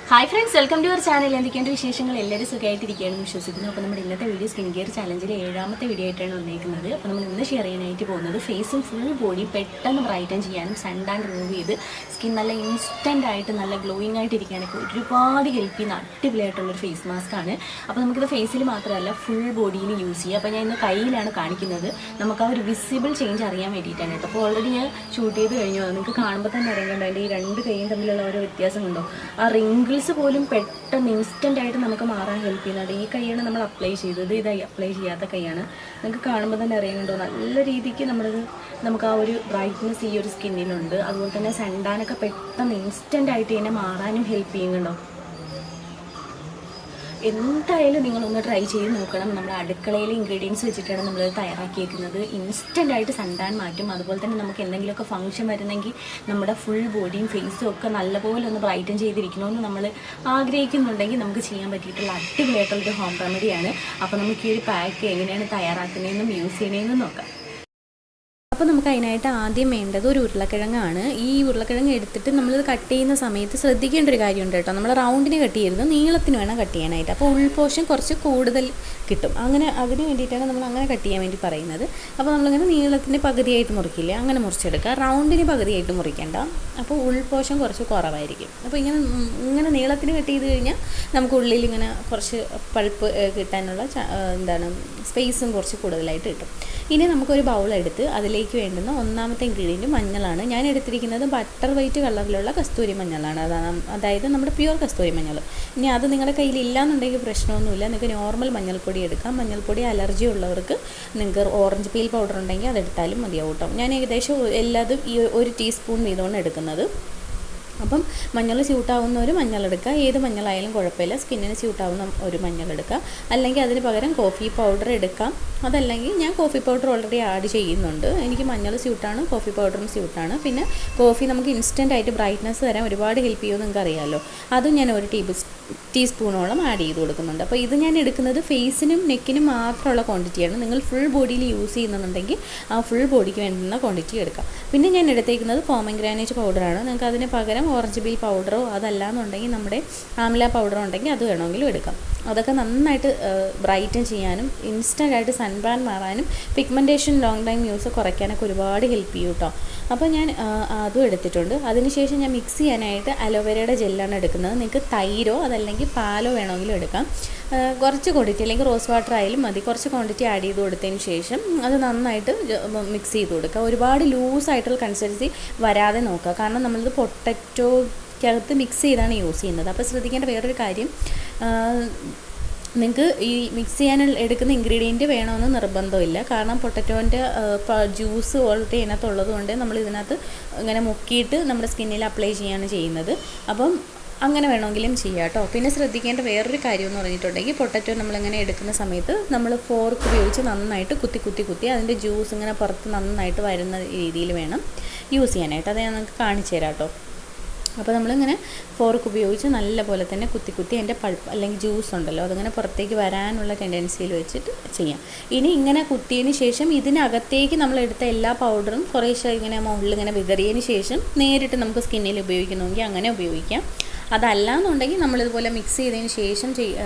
Hi friends, welcome to your channel. എന്തൊക്കെയുണ്ട് വിശേഷങ്ങൾ? എല്ലാവരും സുഖമായിട്ടിരിക്കുകയാണെന്ന് വിശ്വസിക്കുന്നു. അപ്പോൾ നമ്മുടെ ഇന്നത്തെ വീഡിയോ സ്കിൻ കെയർ ചലഞ്ചിലെ 7ാമത്തെ വീഡിയോ ആയിട്ടാണ് വന്നിരിക്കുന്നത്. അപ്പോൾ നമ്മൾ ഇന്ന് ഷെയർ ചെയ്യാനായിട്ട് പോകുന്നത് ഫേസും ഫുൾ ബോഡി പെട്ടെന്ന് ബ്രൈറ്റൻ ചെയ്യാനും സൺ ടാൻ റിമൂവ് ചെയ്ത് സ്കിൻ നല്ല ഇൻസ്റ്റൻ്റ് ആയിട്ട് നല്ല ഗ്ലോയിങ് ആയിട്ട് ഇരിക്കാനൊക്കെ ഒരുപാട് ഹെൽപ്പ് ചെയ്യുന്ന അടിപൊളിയായിട്ടുള്ളൊരു ഫേസ് മാസ്ക് ആണ്. അപ്പോൾ നമുക്കിത് ഫേസിൽ മാത്രമല്ല ഫുൾ ബോഡിയിൽ യൂസ് ചെയ്യാം. അപ്പോൾ ഞാൻ ഇന്ന് കയ്യിലാണ് കാണിക്കുന്നത്. നമുക്ക് ആ ഒരു വിസിബിൾ ചേഞ്ച് അറിയാൻ വേണ്ടിയിട്ടാണ് കേട്ടോ. അപ്പോൾ ഓൾറെഡി ഞാൻ ഷൂട്ട് ചെയ്ത് കഴിഞ്ഞു. നിങ്ങൾക്ക് കാണുമ്പോൾ തന്നെ അറിയാൻ എൻ്റെ ഈ രണ്ട് കൈയും തമ്മിലുള്ള ഓരോ വ്യത്യാസം ഉണ്ടോ? ആ റിങ്കിൾസ് പോലും പെട്ടെന്ന് ഇൻസ്റ്റൻ്റ് ആയിട്ട് നമുക്ക് മാറാൻ ഹെൽപ്പ് ചെയ്യുന്നുണ്ട്. ഈ കൈയാണ് നമ്മൾ അപ്ലൈ ചെയ്തത്, ഇത് അപ്ലൈ ചെയ്യാത്ത കൈയാണ്. നിങ്ങൾക്ക് കാണുമ്പോൾ തന്നെ അറിയാനുണ്ടോ, നല്ല രീതിക്ക് നമുക്ക് ആ ഒരു ബ്രൈറ്റ്നെസ് ഈ ഒരു സ്കിന്നിലുണ്ട്. അതുപോലെ തന്നെ സൺടാനൊക്കെ പെട്ടെന്ന് ഇൻസ്റ്റൻ്റ് ആയിട്ട് തന്നെ മാറാനും ഹെൽപ്പ് ചെയ്യുന്നുണ്ടോ. എന്തായാലും നിങ്ങളൊന്ന് ട്രൈ ചെയ്ത് നോക്കണം. നമ്മൾ അടുക്കളയിൽ ഇൻഗ്രീഡിയൻസ് വെച്ചിട്ടാണ് നമ്മൾ തയ്യാറാക്കിയേക്കുന്നത്. ഇൻസ്റ്റൻ്റ് ആയിട്ട് സൺടാൻ മാറ്റും. അതുപോലെ തന്നെ നമുക്ക് എന്തെങ്കിലുമൊക്കെ ഫംഗ്ഷൻ വരുന്നെങ്കിൽ നമ്മുടെ ഫുൾ ബോഡിയും ഫേസും ഒക്കെ നല്ലപോലെ ഒന്ന് ബ്രൈറ്റൻ ചെയ്തിരിക്കണമെന്ന് നമ്മൾ ആഗ്രഹിക്കുന്നുണ്ടെങ്കിൽ നമുക്ക് ചെയ്യാൻ പറ്റിയിട്ടുള്ള അടിപൊളിയായിട്ടുള്ളൊരു ഹോം റെമഡിയാണ്. അപ്പോൾ നമുക്ക് ഈ ഒരു പാക്ക് എങ്ങനെയാണ് തയ്യാറാക്കുന്നതെന്നും യൂസ് ചെയ്യണമെന്നും നോക്കാം. അപ്പോൾ നമുക്ക് അതിനായിട്ട് ആദ്യം വേണ്ടത് ഒരു ഉരുളക്കിഴങ്ങാണ്. ഈ ഉരുളക്കിഴങ്ങ് എടുത്തിട്ട് നമ്മളിത് കട്ട് ചെയ്യുന്ന സമയത്ത് ശ്രദ്ധിക്കേണ്ട ഒരു കാര്യമുണ്ട് കേട്ടോ. നമ്മൾ റൗണ്ടിന് കട്ട് ചെയ്യരുത്, നീളത്തിന് വേണം കട്ട് ചെയ്യാനായിട്ട്. അപ്പോൾ ഉൾപോഷൻ കുറച്ച് കൂടുതൽ കിട്ടും. അതിന് വേണ്ടിയിട്ടാണ് നമ്മൾ അങ്ങനെ കട്ട് ചെയ്യാൻ വേണ്ടി പറയുന്നത്. അപ്പോൾ നമ്മളിങ്ങനെ നീളത്തിന് പകുതിയായിട്ട് മുറിക്കില്ല, അങ്ങനെ മുറിച്ചെടുക്കുക. റൗണ്ടിന് പകുതിയായിട്ട് മുറിക്കേണ്ട. അപ്പോൾ ഉൾപോഷൻ കുറച്ച് കുറവായിരിക്കും. അപ്പോൾ ഇങ്ങനെ നീളത്തിന് കട്ട് ചെയ്ത് കഴിഞ്ഞാൽ നമുക്ക് ഉള്ളിൽ ഇങ്ങനെ കുറച്ച് പൾപ്പ് കിട്ടാനുള്ള സ്പേസും കുറച്ച് കൂടുതലായിട്ട് കിട്ടും. ഇനി നമുക്കൊരു ബൗളെടുത്ത് അതിലേക്ക് വേണ്ടുന്ന ഒന്നാമത്തെ ഇൻഗ്രീഡിയൻറ്റ് മഞ്ഞളാണ്. ഞാൻ എടുത്തിരിക്കുന്നത് ബട്ടർ വൈറ്റ് കളറിലുള്ള കസ്തൂരി മഞ്ഞളാണ്. അതായത് നമ്മുടെ പ്യുവർ കസ്തൂരി മഞ്ഞൾ. ഇനി അത് നിങ്ങളുടെ കയ്യിൽ ഇല്ലയെന്നുണ്ടെങ്കിൽ പ്രശ്നമൊന്നുമില്ല, നിങ്ങൾക്ക് നോർമൽ മഞ്ഞൾപ്പൊടി എടുക്കാം. മഞ്ഞൾപ്പൊടി അലർജി ഉള്ളവർക്ക് നിങ്ങൾക്ക് ഓറഞ്ച് പീൽ പൗഡർ ഉണ്ടെങ്കിൽ അതെടുത്താലും മതിയാവും കേട്ടോ. ഞാൻ ഏകദേശം എല്ലാതും ഈ 1 ടീസ്പൂൺ വീതമാണ് എടുക്കുന്നത്. അപ്പം മഞ്ഞൾ സ്യൂട്ടാവുന്ന ഒരു മഞ്ഞളെടുക്കുക. ഏത് മഞ്ഞളായാലും കുഴപ്പമില്ല, സ്കിന്നിന് സ്യൂട്ടാവുന്ന ഒരു മഞ്ഞളെടുക്കുക. അല്ലെങ്കിൽ അതിന് പകരം കോഫി പൗഡർ എടുക്കാം. അതല്ലെങ്കിൽ ഞാൻ കോഫി പൗഡർ ഓൾറെഡി ആഡ് ചെയ്യുന്നുണ്ട്. എനിക്ക് മഞ്ഞൾ സ്യൂട്ടാണ്, കോഫി പൗഡറും സ്യൂട്ടാണ്. പിന്നെ കോഫി നമുക്ക് ഇൻസ്റ്റൻ്റ് ആയിട്ട് ബ്രൈറ്റ്നസ് തരാൻ ഒരുപാട് ഹെൽപ്പ് ചെയ്യുമെന്ന് നിങ്ങൾക്ക് അറിയാമല്ലോ. അതും ഞാൻ 1 ടീസ്പൂണോളം ആഡ് ചെയ്ത് കൊടുക്കുന്നുണ്ട്. അപ്പോൾ ഇത് ഞാൻ എടുക്കുന്നത് ഫേസിനും നെക്കിനും മാത്രമുള്ള ക്വാണ്ടിറ്റിയാണ്. നിങ്ങൾ ഫുൾ ബോഡിയിൽ യൂസ് ചെയ്യുന്നുണ്ടെങ്കിൽ ആ ഫുൾ ബോഡിക്ക് വേണ്ടുന്ന ക്വാണ്ടിറ്റി എടുക്കാം. പിന്നെ ഞാൻ എടുത്തേക്കുന്നത് പോമഗ്രാനേറ്റ് പൗഡറാണ്. നിങ്ങൾക്ക് അതിന് പകരം ഓറഞ്ച് ബീൽ പൗഡറോ അതല്ലാന്നുണ്ടെങ്കിൽ നമ്മുടെ ആംല പൗഡറോ ഉണ്ടെങ്കിൽ അത് വേണമെങ്കിലും എടുക്കാം. അതൊക്കെ നന്നായിട്ട് ബ്രൈറ്റൻ ചെയ്യാനും ഇൻസ്റ്റൻ്റ് ആയിട്ട് സൺബാൻ മാറാനും പിഗ്മെൻറ്റേഷൻ ലോങ് ടൈം യൂസ് കുറയ്ക്കാനൊക്കെ ഒരുപാട് ഹെൽപ്പ് ചെയ്യും കേട്ടോ. അപ്പോൾ ഞാൻ അതും എടുത്തിട്ടുണ്ട്. അതിനുശേഷം ഞാൻ മിക്സ് ചെയ്യാനായിട്ട് അലോവേരയുടെ ജെല്ലാണ് എടുക്കുന്നത്. നിങ്ങൾക്ക് തൈരോ അതല്ലെങ്കിൽ പാലോ വേണമെങ്കിലും എടുക്കാം. കുറച്ച് ക്വാണ്ടിറ്റി അല്ലെങ്കിൽ റോസ് വാട്ടർ ആയാലും മതി. കുറച്ച് ക്വാണ്ടിറ്റി ആഡ് ചെയ്ത് കൊടുത്തതിന് ശേഷം അത് നന്നായിട്ട് മിക്സ് ചെയ്ത് കൊടുക്കുക. ഒരുപാട് ലൂസായിട്ടുള്ള കൺസിസ്റ്റൻസി വരാതെ നോക്കുക. കാരണം നമ്മളിത് പൊട്ടറ്റോക്കകത്ത് മിക്സ് ചെയ്താണ് യൂസ് ചെയ്യുന്നത്. അപ്പോൾ ശ്രദ്ധിക്കേണ്ട വേറൊരു കാര്യം, നിങ്ങൾക്ക് ഈ മിക്സ് ചെയ്യാൻ എടുക്കുന്ന ഇൻഗ്രീഡിയൻറ്റ് വേണമെന്ന് നിർബന്ധമില്ല. കാരണം പൊട്ടറ്റോൻ്റെ ജ്യൂസ് ഓൾറെഡി ഇതിനകത്തുള്ളത് കൊണ്ട് നമ്മൾ ഇതിനകത്ത് ഇങ്ങനെ മുക്കിയിട്ട് നമ്മുടെ സ്കിന്നിൽ അപ്ലൈ ചെയ്യാണ് ചെയ്യുന്നത്. അപ്പം അങ്ങനെ വേണമെങ്കിലും ചെയ്യാം കേട്ടോ. പിന്നെ ശ്രദ്ധിക്കേണ്ട വേറൊരു കാര്യം എന്ന് പറഞ്ഞിട്ടുണ്ടെങ്കിൽ പൊട്ടറ്റോ നമ്മളിങ്ങനെ എടുക്കുന്ന സമയത്ത് നമ്മൾ ഫോർക്ക് ഉപയോഗിച്ച് നന്നായിട്ട് കുത്തി അതിൻ്റെ ജ്യൂസ് ഇങ്ങനെ പുറത്ത് നന്നായിട്ട് വരുന്ന രീതിയിൽ വേണം യൂസ് ചെയ്യാനായിട്ട്. അത് ഞാൻ നിങ്ങൾക്ക് കാണിച്ചു തരാം കേട്ടോ. അപ്പോൾ നമ്മളിങ്ങനെ ഫോർക്ക് ഉപയോഗിച്ച് നല്ല പോലെ തന്നെ കുത്തി അതിൻ്റെ പൾപ്പ് അല്ലെങ്കിൽ ജ്യൂസ് ഉണ്ടല്ലോ അതിങ്ങനെ പുറത്തേക്ക് വരാനുള്ള ടെൻഡൻസിയിൽ വെച്ചിട്ട് ചെയ്യാം. ഇനി ഇങ്ങനെ കുത്തിയതിന് ശേഷം ഇതിനകത്തേക്ക് നമ്മളെടുത്ത എല്ലാ പൗഡറും കുറേശ്ശെ ഇങ്ങനെ മുകളിൽ ഇങ്ങനെ വിതറിയതിന് ശേഷം നേരിട്ട് നമുക്ക് സ്കിന്നിൽ ഉപയോഗിക്കണമെങ്കിൽ അങ്ങനെ ഉപയോഗിക്കാം. അതല്ലാന്നുണ്ടെങ്കിൽ നമ്മളിതുപോലെ മിക്സ് ചെയ്തതിന് ശേഷം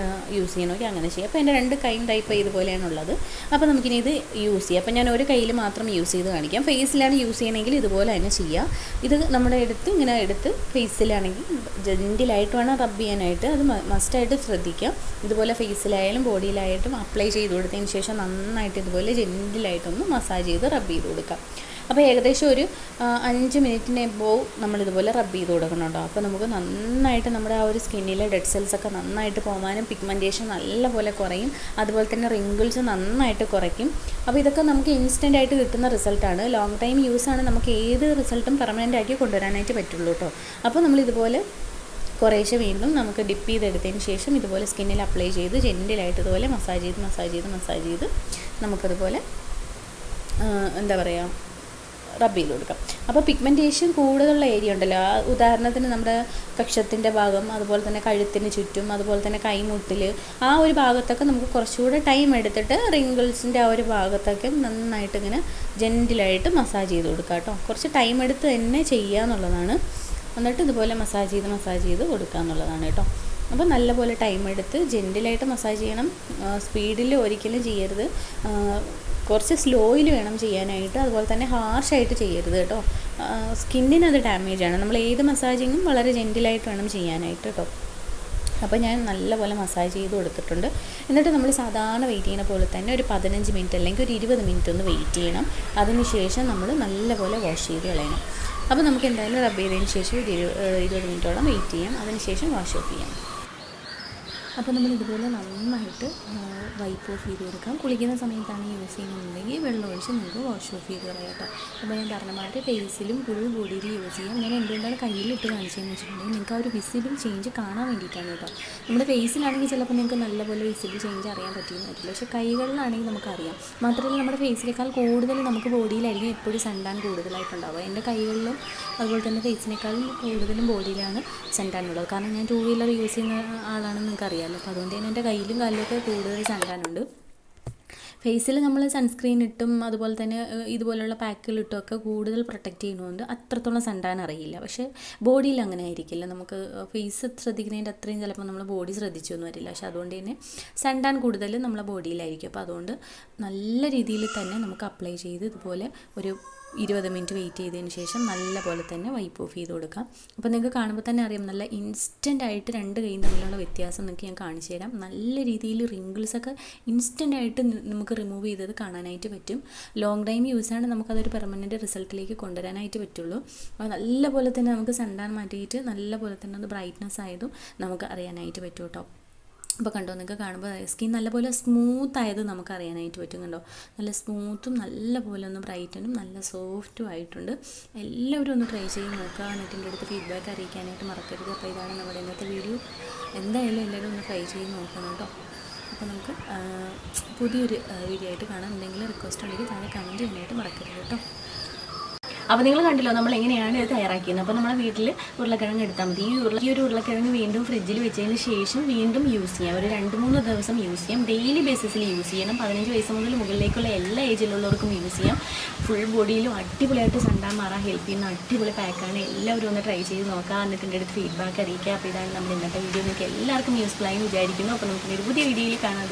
യൂസ് ചെയ്യണമെങ്കിൽ അങ്ങനെ ചെയ്യാം. അപ്പോൾ എൻ്റെ 2 കൈയും ടൈപ്പ് ഇതുപോലെയാണുള്ളത്. അപ്പോൾ നമുക്കിനി ഇത് യൂസ് ചെയ്യാം. അപ്പോൾ ഞാൻ ഒരു കയ്യിൽ മാത്രം യൂസ് ചെയ്ത് കാണിക്കാം. ഫേസിലാണ് യൂസ് ചെയ്യണമെങ്കിൽ ഇതുപോലെ തന്നെ ചെയ്യാം. ഇത് നമ്മുടെ ഇങ്ങനെ എടുത്ത് ഫേസിലാണെങ്കിൽ ജെൻറ്റിലായിട്ട് വേണം റബ്ബ് ചെയ്യാനായിട്ട്. അത് മസ്റ്റായിട്ട് ശ്രദ്ധിക്കാം. ഇതുപോലെ ഫേസിലായാലും ബോഡിയിലായിട്ടും അപ്ലൈ ചെയ്ത് കൊടുത്തതിന് ശേഷം നന്നായിട്ട് ഇതുപോലെ ജെൻറ്റിലായിട്ടൊന്ന് മസാജ് ചെയ്ത് റബ്ബ് ചെയ്ത് കൊടുക്കാം. അപ്പോൾ ഏകദേശം ഒരു 5 മിനിറ്റിന് എബോവ് നമ്മളിതുപോലെ റബ്ബ് ചെയ്ത് കൊടുക്കണുണ്ടോ. അപ്പോൾ നമുക്ക് നന്നായിട്ട് നമ്മുടെ ആ ഒരു സ്കിന്നിലെ ഡെഡ് സെൽസൊക്കെ നന്നായിട്ട് പോകാനും പിഗ്മെൻറ്റേഷൻ നല്ലപോലെ കുറയും. അതുപോലെ തന്നെ റിങ്കിൾസ് നന്നായിട്ട് കുറയ്ക്കും. അപ്പോൾ ഇതൊക്കെ നമുക്ക് ഇൻസ്റ്റൻ്റ് ആയിട്ട് കിട്ടുന്ന റിസൾട്ടാണ്. ലോങ് ടൈം യൂസാണ് നമുക്ക് ഏത് റിസൾട്ടും പെർമനൻ്റ് ആക്കി കൊണ്ടുവരാനായിട്ട് പറ്റുള്ളൂ കേട്ടോ. അപ്പോൾ നമ്മളിതുപോലെ കുറേശ്ശെ വീണ്ടും നമുക്ക് ഡിപ്പ് ചെയ്തെടുത്തതിന് ശേഷം ഇതുപോലെ സ്കിന്നിൽ അപ്ലൈ ചെയ്ത് ജെൻറ്റിലായിട്ട് ഇതുപോലെ മസാജ് ചെയ്ത് നമുക്കതുപോലെ റബ്ബ് ചെയ്ത് കൊടുക്കാം. അപ്പോൾ പിഗ്മെൻറ്റേഷൻ കൂടുതലുള്ള ഏരിയ ഉണ്ടല്ലോ, ഉദാഹരണത്തിന് നമ്മുടെ കക്ഷത്തിൻ്റെ ഭാഗം, അതുപോലെ തന്നെ കഴുത്തിന് ചുറ്റും, അതുപോലെ തന്നെ കൈമുട്ടിൽ, ആ ഒരു ഭാഗത്തൊക്കെ നമുക്ക് കുറച്ചുകൂടെ ടൈം എടുത്തിട്ട് റിങ്കിൾസിൻ്റെ ആ ഒരു ഭാഗത്തൊക്കെ നന്നായിട്ട് ഇങ്ങനെ ജെൻറ്റിലായിട്ട് മസാജ് ചെയ്ത് കൊടുക്കാം കേട്ടോ. കുറച്ച് ടൈം എടുത്ത് തന്നെ ചെയ്യുക എന്നുള്ളതാണ്. എന്നിട്ട് ഇതുപോലെ മസാജ് ചെയ്ത് കൊടുക്കുക എന്നുള്ളതാണ് കേട്ടോ. അപ്പോൾ നല്ലപോലെ ടൈം എടുത്ത് ജെൻറ്റിലായിട്ട് മസാജ് ചെയ്യണം. സ്പീഡിൽ ഒരിക്കലും ചെയ്യരുത്, കുറച്ച് സ്ലോയിൽ വേണം ചെയ്യാനായിട്ട്. അതുപോലെ തന്നെ ഹാർഷായിട്ട് ചെയ്യരുത് കേട്ടോ, സ്കിന്നിനത് ഡാമേജാണ്. നമ്മൾ ഏത് മസാജിങ്ങും വളരെ ജെൻറ്റിലായിട്ട് വേണം ചെയ്യാനായിട്ട് കേട്ടോ. അപ്പോൾ ഞാൻ നല്ലപോലെ മസാജ് ചെയ്ത് കൊടുത്തിട്ടുണ്ട്. എന്നിട്ട് നമ്മൾ സാധാരണ വെയിറ്റ് ചെയ്യുന്ന പോലെ തന്നെ ഒരു 15 മിനിറ്റ് അല്ലെങ്കിൽ ഒരു 20 മിനിറ്റ് ഒന്ന് വെയിറ്റ് ചെയ്യണം. അതിനുശേഷം നമ്മൾ നല്ലപോലെ വാഷ് ചെയ്ത് കളയണം. അപ്പോൾ നമുക്ക് എന്തായാലും റബ്ബ് ചെയ്തതിന് ശേഷം ഒരു 20 മിനിറ്റോളം വെയിറ്റ് ചെയ്യാം. അതിനുശേഷം വാഷ് ഓഫ് ചെയ്യാം. അപ്പോൾ നമ്മൾ ഇതുപോലെ നന്നായിട്ട് വൈപ്പ് ഓഫ് ചെയ്ത് കൊടുക്കാം. കുളിക്കുന്ന സമയത്താണ് യൂസ് ചെയ്യുന്നുണ്ടെങ്കിൽ വെള്ളം ഒഴിച്ച് നമുക്ക് വാഷ് ഓഫ് ചെയ്ത് കളയാം കേട്ടോ. അപ്പോൾ ഞാൻ പറഞ്ഞ മാതിരി ഫേസിലും ഫുൾ ബോഡിയിൽ യൂസ് ചെയ്യാം. ഞാൻ എന്തുകൊണ്ടാണ് കയ്യിലിട്ട് കാണിച്ചതെന്ന് വെച്ചിട്ടുണ്ടെങ്കിൽ നിങ്ങൾക്ക് ആ ഒരു വിസിബിൾ ചേഞ്ച് കാണാൻ വേണ്ടിയിട്ടാണ് കേട്ടോ. നമ്മുടെ ഫേസിലാണെങ്കിൽ ചിലപ്പോൾ നിങ്ങൾക്ക് നല്ലപോലെ വിസിബിൾ ചേഞ്ച് അറിയാൻ പറ്റിയെന്ന് വരില്ല, പക്ഷേ കൈകളിലാണെങ്കിൽ നമുക്കറിയാം. മാത്രമല്ല നമ്മുടെ ഫേസിനേക്കാൾ കൂടുതൽ നമുക്ക് ബോഡിയിലായിരിക്കും എപ്പോഴും സൺടാൻ കൂടുതലായിട്ടുണ്ടാവുക. എൻ്റെ കൈകളിലും അതുപോലെ തന്നെ ഫേസിനേക്കാളും കൂടുതലും ബോഡിയിലാണ് സൺടാൻ ഉള്ളത്. കാരണം ഞാൻ 2 വീലർ യൂസ് ചെയ്യുന്ന ആളാണെന്ന് നിങ്ങൾക്ക് അറിയാമല്ലോ. അപ്പോൾ അതുകൊണ്ട് തന്നെ എൻ്റെ കയ്യിലും കാലിലൊക്കെ കൂടുതൽ സൺടാനുണ്ട്. ഫേസിൽ നമ്മൾ സൺസ്ക്രീൻ ഇട്ടും അതുപോലെ തന്നെ ഇതുപോലുള്ള പാക്കുകൾ ഇട്ടുമൊക്കെ കൂടുതൽ പ്രൊട്ടക്റ്റ് ചെയ്യുന്നതുകൊണ്ട് അത്രത്തോളം സൺടാൻ അറിയില്ല. പക്ഷേ ബോഡിയിൽ അങ്ങനെ ആയിരിക്കില്ല. നമുക്ക് ഫേസ് ശ്രദ്ധിക്കുന്നതിൻ്റെ അത്രയും ചിലപ്പോൾ നമ്മൾ ബോഡി ശ്രദ്ധിച്ചൊന്നും വരില്ല. പക്ഷേ അതുകൊണ്ട് തന്നെ സൺടാൻ കൂടുതൽ നമ്മളെ ബോഡിയിലായിരിക്കും. അപ്പോൾ അതുകൊണ്ട് നല്ല രീതിയിൽ തന്നെ നമുക്ക് അപ്ലൈ ചെയ്ത് ഇതുപോലെ ഒരു 20 മിനിറ്റ് വെയിറ്റ് ചെയ്തതിന് ശേഷം നല്ല പോലെ തന്നെ വൈപ്പ് ഓഫ് ചെയ്ത് കൊടുക്കാം. അപ്പോൾ നിങ്ങൾക്ക് കാണുമ്പോൾ തന്നെ അറിയാം, നല്ല ഇൻസ്റ്റൻ്റായിട്ട് 2 കൈയും തമ്മിലുള്ള വ്യത്യാസം നിങ്ങൾക്ക് ഞാൻ കാണിച്ചു തരാം. നല്ല രീതിയിൽ റിങ്കിൾസൊക്കെ ഇൻസ്റ്റൻ്റായിട്ട് നമുക്ക് റിമൂവ് ചെയ്തത് കാണാനായിട്ട് പറ്റും. ലോങ് ടൈം യൂസാണ് നമുക്കതൊരു പെർമനൻറ്റ് റിസൾട്ടിലേക്ക് കൊണ്ടുവരാനായിട്ട് പറ്റുള്ളൂ. അപ്പോൾ നല്ല പോലെ തന്നെ നമുക്ക് സൺടാൻ മാറ്റിയിട്ട് നല്ല പോലെ തന്നെ അത് ബ്രൈറ്റ്നസ് ആയതും നമുക്ക് അറിയാനായിട്ട് പറ്റും കേട്ടോ. അപ്പോൾ കണ്ടോ, നിങ്ങൾക്ക് കാണുമ്പോൾ സ്കിൻ നല്ലപോലെ സ്മൂത്ത് ആയത് നമുക്ക് അറിയാനായിട്ട് പറ്റും. കണ്ടോ, നല്ല സ്മൂത്തും നല്ല പോലെ ഒന്ന് ബ്രൈറ്റനും നല്ല സോഫ്റ്റും ആയിട്ടുണ്ട്. എല്ലാവരും ഒന്ന് ട്രൈ ചെയ്ത് നോക്കുക. എന്നിട്ട് എൻ്റെ അടുത്ത് ഫീഡ്ബാക്ക് അറിയിക്കാനായിട്ട് മറക്കരുത്. അപ്പോൾ ഇതാണ് നമ്മുടെ ഇന്നത്തെ വീഡിയോ. എന്തായാലും എല്ലാവരും ഒന്ന് ട്രൈ ചെയ്ത് നോക്കണം കേട്ടോ. അപ്പോൾ നമുക്ക് പുതിയൊരു വീഡിയോ ആയിട്ട് കാണാം. എന്തെങ്കിലും റിക്വസ്റ്റ് ഉണ്ടെങ്കിൽ താഴെ കമൻറ്റ് ചെയ്യാനായിട്ട് മറക്കരുത് കേട്ടോ. അപ്പോൾ നിങ്ങൾ കണ്ടല്ലോ നമ്മൾ എങ്ങനെയാണ് ഇത് തയ്യാറാക്കിയത്. അപ്പോൾ നമ്മുടെ വീട്ടിൽ ഉരുളക്കിഴങ്ങ് എടുത്താൽ മതി. ഈ ഒരു ഉരുളക്കിഴങ്ങ് വീണ്ടും ഫ്രിഡ്ജിൽ വെച്ചതിന് ശേഷം വീണ്ടും യൂസ് ചെയ്യാം. ഒരു 2-3 ദിവസം യൂസ് ചെയ്യാം. ഡെയിലി ബേസിസിൽ യൂസ് ചെയ്യണം. 15 വയസ്സ് മുതൽ മുകളിലേക്കുള്ള എല്ലാ ഏജിലുള്ളവർക്കും യൂസ് ചെയ്യാം. ഫുൾ ബോഡിയിലും അടിപൊളിയായിട്ട് സൺടാൻ മാറാൻ ഹെൽപ്പ് ചെയ്യുന്ന അടിപൊളി പാക്കാണ്. എല്ലാവരും ഒന്ന് ട്രൈ ചെയ്ത് നോക്കുക. എന്നിട്ട് എൻ്റെ അടുത്ത് ഫീഡ്ബാക്ക് അറിയിക്കുക. അപ്പോൾ ഇതാണ് നമ്മുടെ ഇന്നത്തെ വീഡിയോ. നിങ്ങൾക്ക് എല്ലാവർക്കും യൂസ്ഫുൾ ആയി വിചാരിക്കുന്നു. അപ്പോൾ നമുക്ക് ഒരു പുതിയ വീഡിയോയിൽ കാണാൻ.